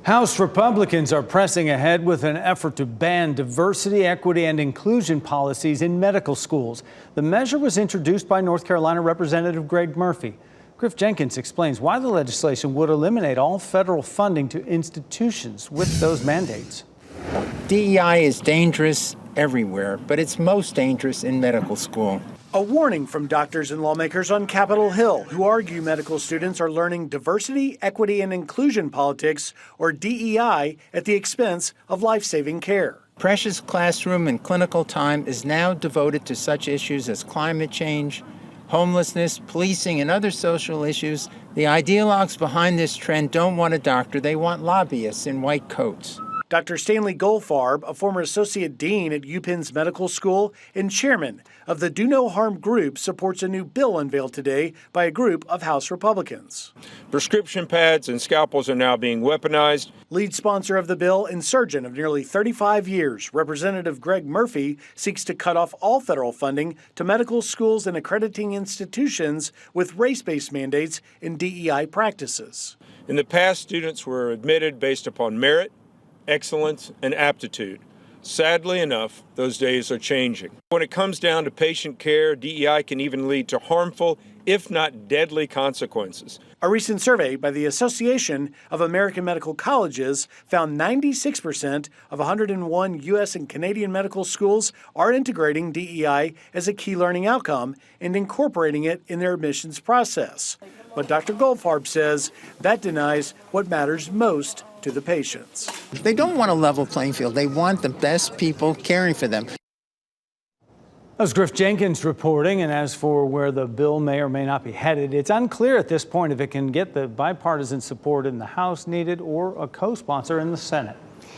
House Republicans are pressing ahead with an effort to ban diversity, equity, and inclusion policies in medical schools. The measure was introduced by North Carolina Representative Greg Murphy. Griff Jenkins explains why the legislation would eliminate all federal funding to institutions with those mandates. DEI is dangerous everywhere, but it's most dangerous in medical school. A warning from doctors and lawmakers on Capitol Hill who argue medical students are learning diversity, equity, and inclusion politics, or DEI, at the expense of life-saving care. Precious classroom and clinical time is now devoted to such issues as climate change, homelessness, policing, and other social issues. The ideologues behind this trend don't want a doctor, they want lobbyists in white coats. Dr. Stanley Goldfarb, a former associate dean at UPenn's medical school and chairman of the Do No Harm group, supports a new bill unveiled today by a group of House Republicans. Prescription pads and scalpels are now being weaponized. Lead sponsor of the bill and surgeon of nearly 35 years, Representative Greg Murphy, seeks to cut off all federal funding to medical schools and accrediting institutions with race-based mandates in DEI practices. In the past, students were admitted based upon merit, excellence, and aptitude. Sadly enough, those days are changing. When it comes down to patient care, DEI can even lead to harmful, if not deadly, consequences. A recent survey by the Association of American Medical Colleges found 96% of 101 U.S. and Canadian medical schools are integrating DEI as a key learning outcome and incorporating it in their admissions process. But Dr. Goldfarb says that denies what matters most to the patients. They don't want a level playing field. They want the best people caring for them. That's Griff Jenkins reporting. And as for where the bill may or may not be headed, it's unclear at this point if it can get the bipartisan support in the House needed or a co-sponsor in the Senate.